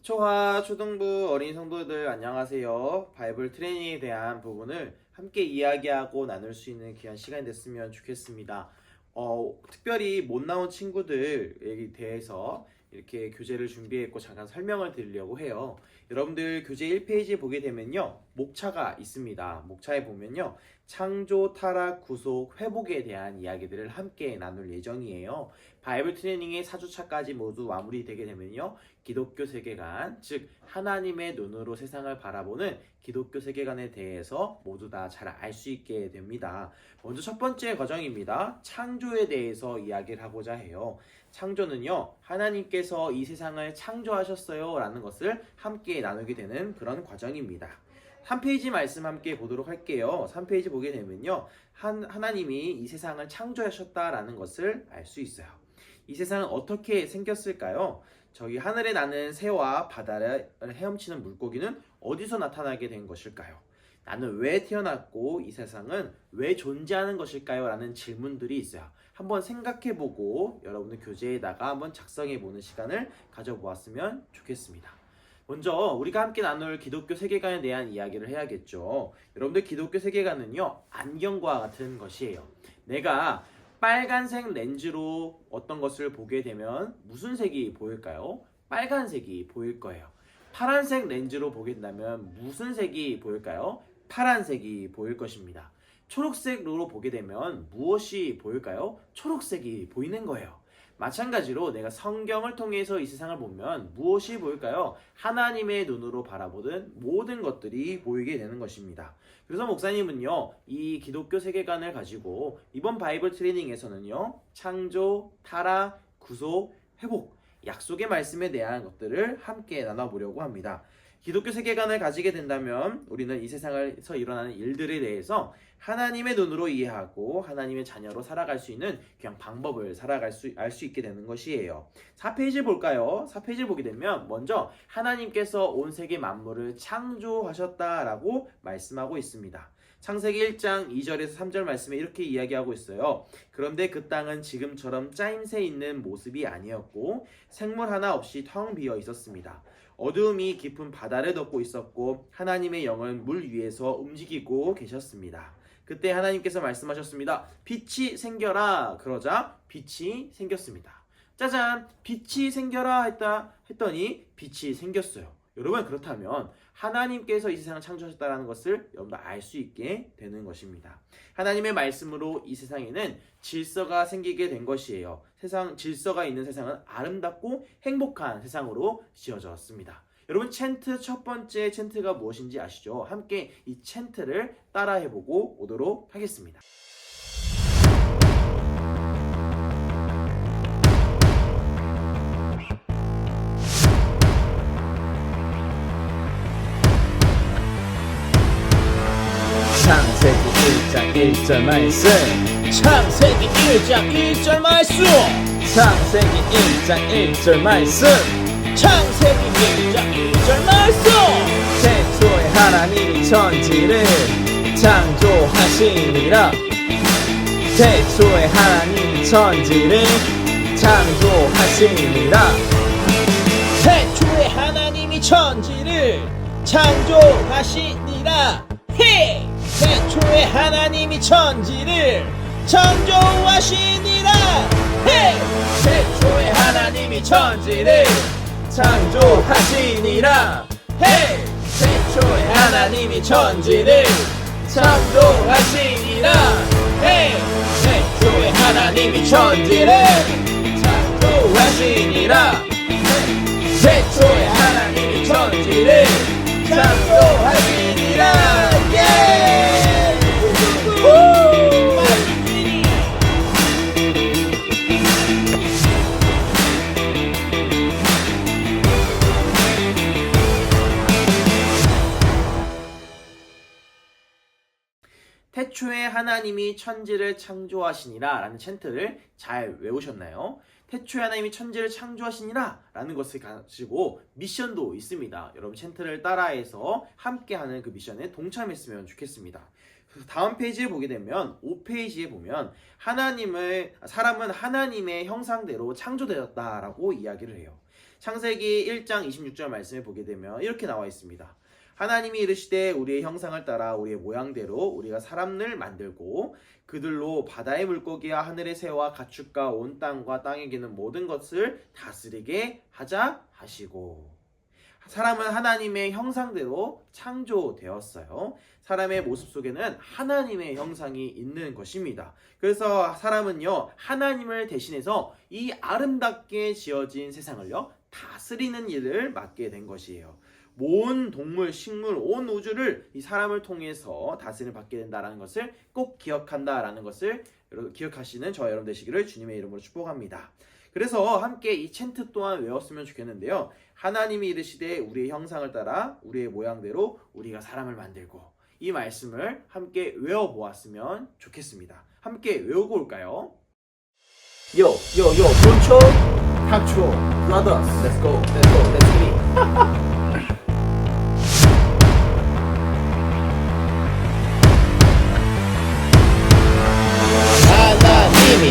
초하, 초등부 어린 성도들 안녕하세요. 바이블 트레이닝에 대한 부분을 함께 이야기하고 나눌 수 있는 귀한 시간이 됐으면 좋겠습니다. 특별히 못 나온 친구들에 대해서 이렇게 교재를 준비했고 잠깐 설명을 드리려고 해요. 여러분들 교재 1페이지 보게 되면요, 목차가 있습니다. 목차에 보면요, 창조, 타락, 구속, 회복에 대한 이야기들을 함께 나눌 예정이에요. 바이블 트레이닝의 4주차까지 모두 마무리되게 되면요, 기독교 세계관, 즉 하나님의 눈으로 세상을 바라보는 기독교 세계관에 대해서 모두 다 잘 알 수 있게 됩니다. 먼저 첫 번째 과정입니다. 창조에 대해서 이야기를 하고자 해요. 창조는요, 하나님께서 이 세상을 창조하셨어요 라는 것을 함께 나누게 되는 그런 과정입니다. 3페이지 말씀 함께 보도록 할게요. 3페이지 보게 되면요, 하나님이 이 세상을 창조하셨다라는 것을 알 수 있어요. 이 세상은 어떻게 생겼을까요? 저기 하늘에 나는 새와 바다를 헤엄치는 물고기는 어디서 나타나게 된 것일까요? 나는 왜 태어났고 이 세상은 왜 존재하는 것일까요? 라는 질문들이 있어요. 한번 생각해보고 여러분들 교재에다가 한번 작성해보는 시간을 가져보았으면 좋겠습니다. 먼저 우리가 함께 나눌 기독교 세계관에 대한 이야기를 해야겠죠. 여러분들 기독교 세계관은요, 안경과 같은 것이에요. 내가 빨간색 렌즈로 어떤 것을 보게 되면 무슨 색이 보일까요? 빨간색이 보일 거예요. 파란색 렌즈로 보게 된다면 무슨 색이 보일까요? 파란색이 보일 것입니다. 초록색으로 보게 되면 무엇이 보일까요? 초록색이 보이는 거예요. 마찬가지로 내가 성경을 통해서 이 세상을 보면 무엇이 보일까요? 하나님의 눈으로 바라보는 모든 것들이 보이게 되는 것입니다. 그래서 목사님은요, 이 기독교 세계관을 가지고 이번 바이블 트레이닝에서는요, 창조, 타락, 구속, 회복, 약속의 말씀에 대한 것들을 함께 나눠보려고 합니다. 기독교 세계관을 가지게 된다면 우리는 이 세상에서 일어나는 일들에 대해서 하나님의 눈으로 이해하고 하나님의 자녀로 살아갈 수 있는 그냥 방법을 알 수 있게 되는 것이에요. 4페이지 볼까요? 4페이지 보게 되면 먼저 하나님께서 온 세계 만물을 창조하셨다라고 말씀하고 있습니다. 창세기 1장 2절에서 3절 말씀에 이렇게 이야기하고 있어요. 그런데 그 땅은 지금처럼 짜임새 있는 모습이 아니었고 생물 하나 없이 텅 비어 있었습니다. 어두움이 깊은 바다를 덮고 있었고 하나님의 영은 물 위에서 움직이고 계셨습니다. 그때 하나님께서 말씀하셨습니다. 빛이 생겨라. 그러자 빛이 생겼습니다. 짜잔, 빛이 생겨라 했더니 빛이 생겼어요. 여러분, 그렇다면 하나님께서 이 세상을 창조하셨다는 것을 여러분들 알 수 있게 되는 것입니다. 하나님의 말씀으로 이 세상에는 질서가 생기게 된 것이에요. 질서가 있는 세상은 아름답고 행복한 세상으로 지어졌습니다. 여러분, 챈트 첫 번째 챈트가 무엇인지 아시죠? 함께 이 챈트를 따라해보고 오도록 하겠습니다. 창세기 1장 1절 말씀 창세기 1장 1절 말씀 창세기 1장 1절 말씀 창세기 1장 1절 말씀 태초에 하나님이 천지를 창조하시니라 태초에 하나님이 천지를 창조하시니라 태초에 하나님이 천지를 창조하시니라 히 태초에 하나님이 천지를 창조하시니라 히 태초에 하나님이 천지를 창조하시니라 히 태초에 하나님이 천지를 창조하시니라 히 태초에 하나님이 천지를 창조하시니라 태초에 하나님이 천지를 창조하시니라 예! 태초에 하나님이 천지를 창조하시니라 라는 챈트를 잘 외우셨나요? 태초에 하나님이 천지를 창조하시니라 라는 것을 가지고 미션도 있습니다. 여러분, 챈트를 따라해서 함께하는 그 미션에 동참했으면 좋겠습니다. 다음 페이지를 보게 되면 5페이지에 보면 사람은 하나님의 형상대로 창조되었다라고 이야기를 해요. 창세기 1장 26절 말씀을 보게 되면 이렇게 나와 있습니다. 하나님이 이르시되 우리의 형상을 따라 우리의 모양대로 우리가 사람을 만들고 그들로 바다의 물고기와 하늘의 새와 가축과 온 땅과 땅에 기는 모든 것을 다스리게 하자 하시고. 사람은 하나님의 형상대로 창조되었어요. 사람의 모습 속에는 하나님의 형상이 있는 것입니다. 그래서 사람은요, 하나님을 대신해서 이 아름답게 지어진 세상을요, 다스리는 일을 맡게 된 것이에요. 모든 동물, 식물, 온 우주를 이 사람을 통해서 다스림을 받게 된다는 것을 꼭 기억한다라는 것을 기억하시는 저와 여러분 되시기를 주님의 이름으로 축복합니다. 그래서 함께 이 챈트 또한 외웠으면 좋겠는데요. 하나님이 이르시되 우리의 형상을 따라 우리의 모양대로 우리가 사람을 만들고, 이 말씀을 함께 외워보았으면 좋겠습니다. 함께 외우고 올까요? Yo, yo, yo, 본초, 탁초, brothers. Let's go, let's go, let's get it. 하나님이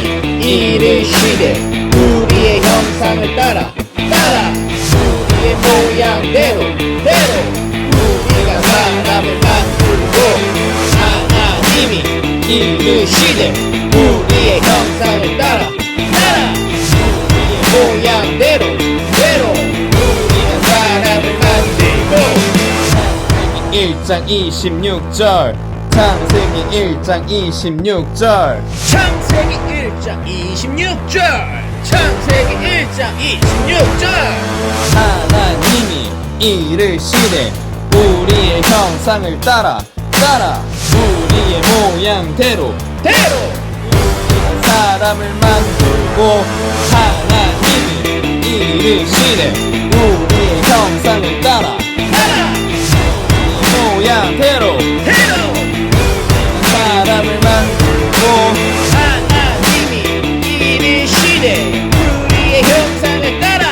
이르시되 우리의 형상을 따라 우리의 모양대로 우리가 사람을 만들고. 하나님이 이르시되 우리의 형상을 따라 우리의 모양대로 우리가 사람을 만들고. 1장 26절 창세기 1장 26절 창세기 1장 26절 창세기 1장 26절 하나님이 이르시되 우리의 형상을 따라 우리의 모양대로 우리가 사람을 만들고. 하나님이 이르시되 우리의 형상을 따라 모양대로 사람을 만들고. 하나님이 이르시되 우리의 형상을 따라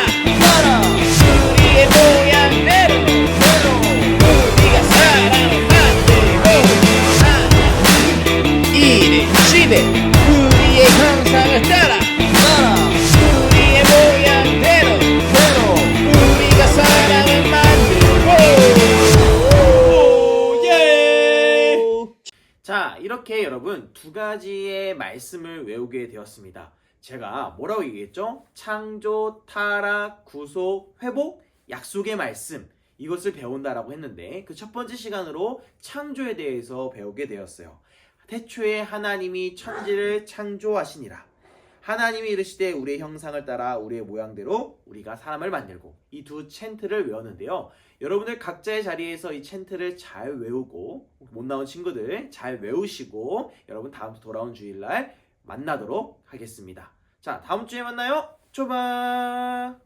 우리의 모양대로 우리가 사람을 만들고. 하나님이 이르시되 우리의 형상을 따라 우리의 모양대로 우리가 사람을 만들고. 자, 이렇게 여러분 두 가지의 말씀을 외우게 되었습니다. 제가 뭐라고 얘기했죠? 창조, 타락, 구속, 회복, 약속의 말씀, 이것을 배운다라고 했는데 그 첫 번째 시간으로 창조에 대해서 배우게 되었어요. 태초에 하나님이 천지를 창조하시니라. 하나님이 이르시되 우리의 형상을 따라 우리의 모양대로 우리가 사람을 만들고. 이 두 챈트를 외웠는데요. 여러분들 각자의 자리에서 이 챈트를 잘 외우고, 못 나온 친구들 잘 외우시고, 여러분 다음 주 돌아온 주일날 만나도록 하겠습니다. 자, 다음 주에 만나요. 초바.